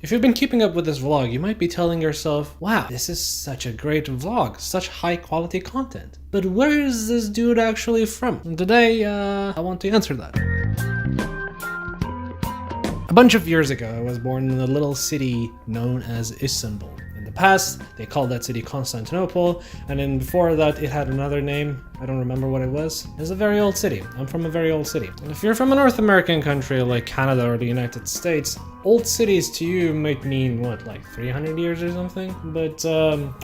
If you've been keeping up with this vlog, you might be telling yourself, wow, this is such a great vlog, such high quality content. But where is this dude actually from? And today, I want to answer that. A bunch of years ago, I was born in a little city known as Istanbul. In the past, they called that city Constantinople, and then before that, it had another name. I don't remember what it was. It's a very old city. I'm from a very old city. And if you're from a North American country like Canada or the United States, old cities to you might mean, what, like 300 years or something? But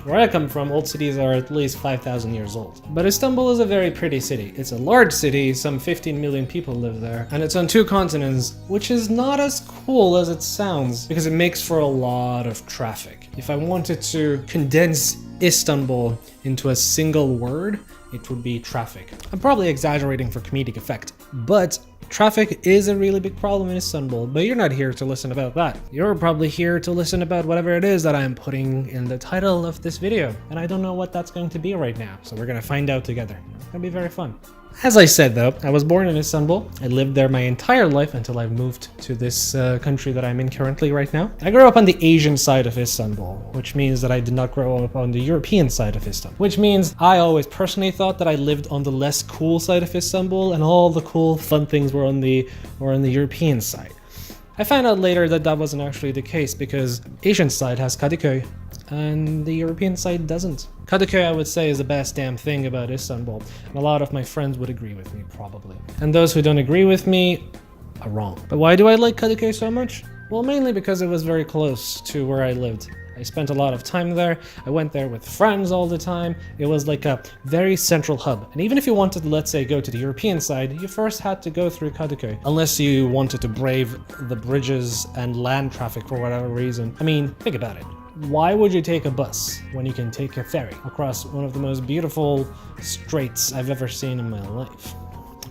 where I come from, old cities are at least 5,000 years old. But Istanbul is a very pretty city. It's a large city, some 15 million people live there, and it's on 2 continents, which is not as cool as it sounds because it makes for a lot of traffic. If I wanted to condense Istanbul into a single word, it would be traffic. I'm probably exaggerating for comedic effect, but traffic is a really big problem in Istanbul, but you're not here to listen about that. You're probably here to listen about whatever it is that I'm putting in the title of this video, and I don't know what that's going to be right now, so we're gonna find out together. It's gonna be very fun. As I said though, I was born in Istanbul. I lived there my entire life until I moved to this country that I'm in currently right now. I grew up on the Asian side of Istanbul, which means that I did not grow up on the European side of Istanbul. Which means I always personally thought that I lived on the less cool side of Istanbul and all the cool fun things were on the European side. I found out later that that wasn't actually the case because Asian side has Kadıköy and the European side doesn't. Kadıköy, I would say, is the best damn thing about Istanbul, and a lot of my friends would agree with me, probably. And those who don't agree with me are wrong. But why do I like Kadıköy so much? Well, mainly because it was very close to where I lived. I spent a lot of time there. I went there with friends all the time. It was like a very central hub. And even if you wanted to, let's say, go to the European side, you first had to go through Kadıköy. Unless you wanted to brave the bridges and land traffic for whatever reason. I mean, think about it. Why would you take a bus when you can take a ferry across one of the most beautiful straits I've ever seen in my life?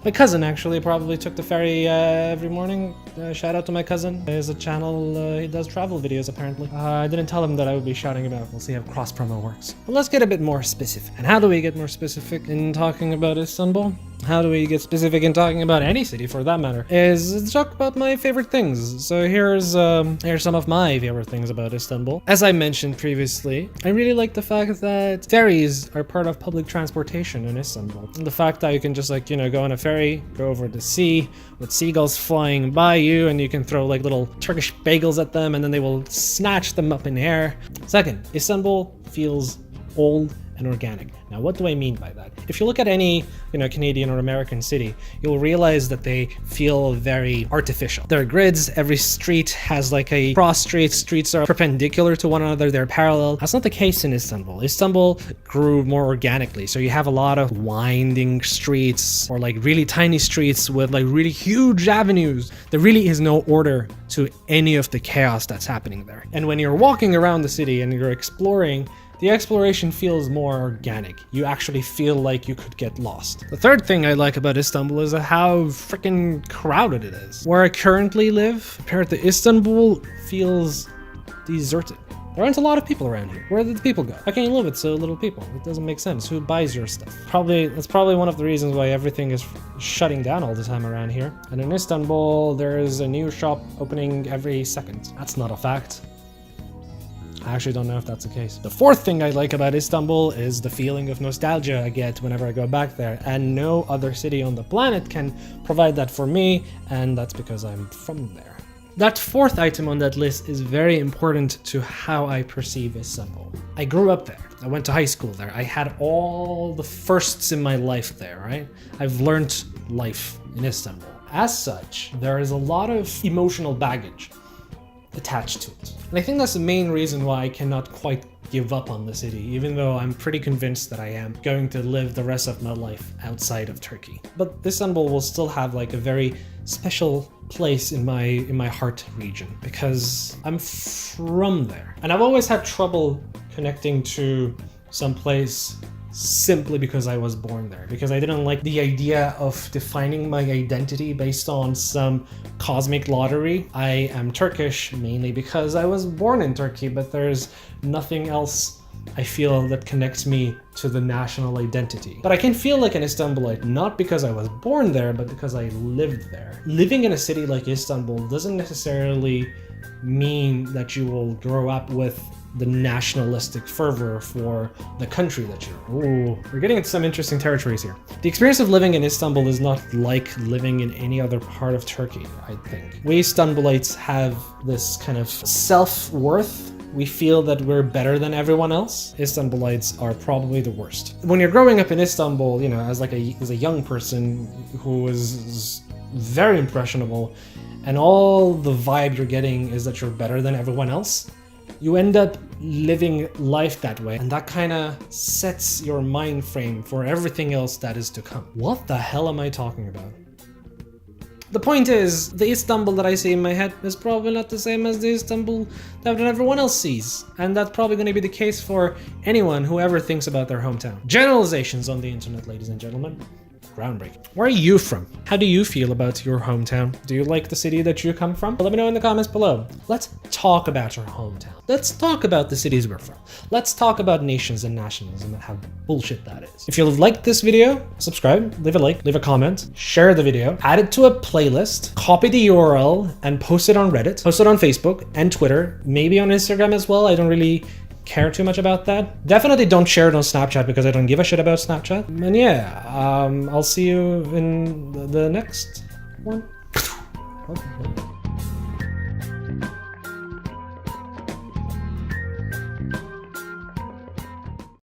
My cousin actually probably took the ferry every morning. Shout out to my cousin. He has a channel, he does travel videos apparently. I didn't tell him that I would be shouting him out. We'll see how cross promo works. But let's get a bit more specific. And how do we get more specific in talking about Istanbul? How do we get specific in talking about any city for that matter? Is to talk about my favorite things. So here's some of my favorite things about Istanbul. As I mentioned previously, I really like the fact that ferries are part of public transportation in Istanbul. And the fact that you can just like, you know, go on a ferry, go over the sea with seagulls flying by you, and you can throw like little Turkish bagels at them and then they will snatch them up in the air. Second, Istanbul feels old and organic. Now, what do I mean by that? If you look at any, you know, Canadian or American city, you'll realize that they feel very artificial. There are grids, every street has like a cross street, streets are perpendicular to one another, they're parallel. That's not the case in Istanbul. Istanbul grew more organically, so you have a lot of winding streets or like really tiny streets with like really huge avenues. There really is no order to any of the chaos that's happening there. And when you're walking around the city and you're exploring, the exploration feels more organic. You actually feel like you could get lost. The third thing I like about Istanbul is how freaking crowded it is. Where I currently live, compared to Istanbul, feels deserted. There aren't a lot of people around here. Where did the people go? How can you live with so little people? It doesn't make sense. Who buys your stuff? That's probably one of the reasons why everything is shutting down all the time around here. And in Istanbul, there is a new shop opening every second. That's not a fact. I actually don't know if that's the case. The fourth thing I like about Istanbul is the feeling of nostalgia I get whenever I go back there, and no other city on the planet can provide that for me, and that's because I'm from there. That fourth item on that list is very important to how I perceive Istanbul. I grew up there. I went to high school there. I had all the firsts in my life there, right? I've learned life in Istanbul. As such, there is a lot of emotional baggage attached to it. And I think that's the main reason why I cannot quite give up on the city, even though I'm pretty convinced that I am going to live the rest of my life outside of Turkey. But Istanbul will still have like a very special place in my heart region because I'm from there. And I've always had trouble connecting to some place simply because I was born there, because I didn't like the idea of defining my identity based on some cosmic lottery. I am Turkish mainly because I was born in Turkey, but there's nothing else I feel that connects me to the national identity. But I can feel like an Istanbulite, not because I was born there, but because I lived there. Living in a city like Istanbul doesn't necessarily mean that you will grow up with the nationalistic fervor for the country that you're in. Ooh, we're getting into some interesting territories here. The experience of living in Istanbul is not like living in any other part of Turkey, I think. We Istanbulites have this kind of self-worth. We feel that we're better than everyone else. Istanbulites are probably the worst. When you're growing up in Istanbul, you know, as a young person who is very impressionable, and all the vibe you're getting is that you're better than everyone else, you end up living life that way, and that kind of sets your mind frame for everything else that is to come. What the hell am I talking about? The point is, the Istanbul that I see in my head is probably not the same as the Istanbul that everyone else sees, and that's probably going to be the case for anyone who ever thinks about their hometown. Generalizations on the internet, ladies and gentlemen. Groundbreaking. Where are you from? How do you feel about your hometown? Do you like the city that you come from? Let me know in the comments below. Let's talk about your hometown. Let's talk about the cities we're from. Let's talk about nations and nationalism and how bullshit that is. If you liked this video, subscribe, leave a like, leave a comment, share the video, add it to a playlist, copy the URL and post it on Reddit, post it on Facebook and Twitter, maybe on Instagram as well. I don't really care too much about that. Definitely don't share it on Snapchat because I don't give a shit about Snapchat. And yeah, I'll see you in the next one.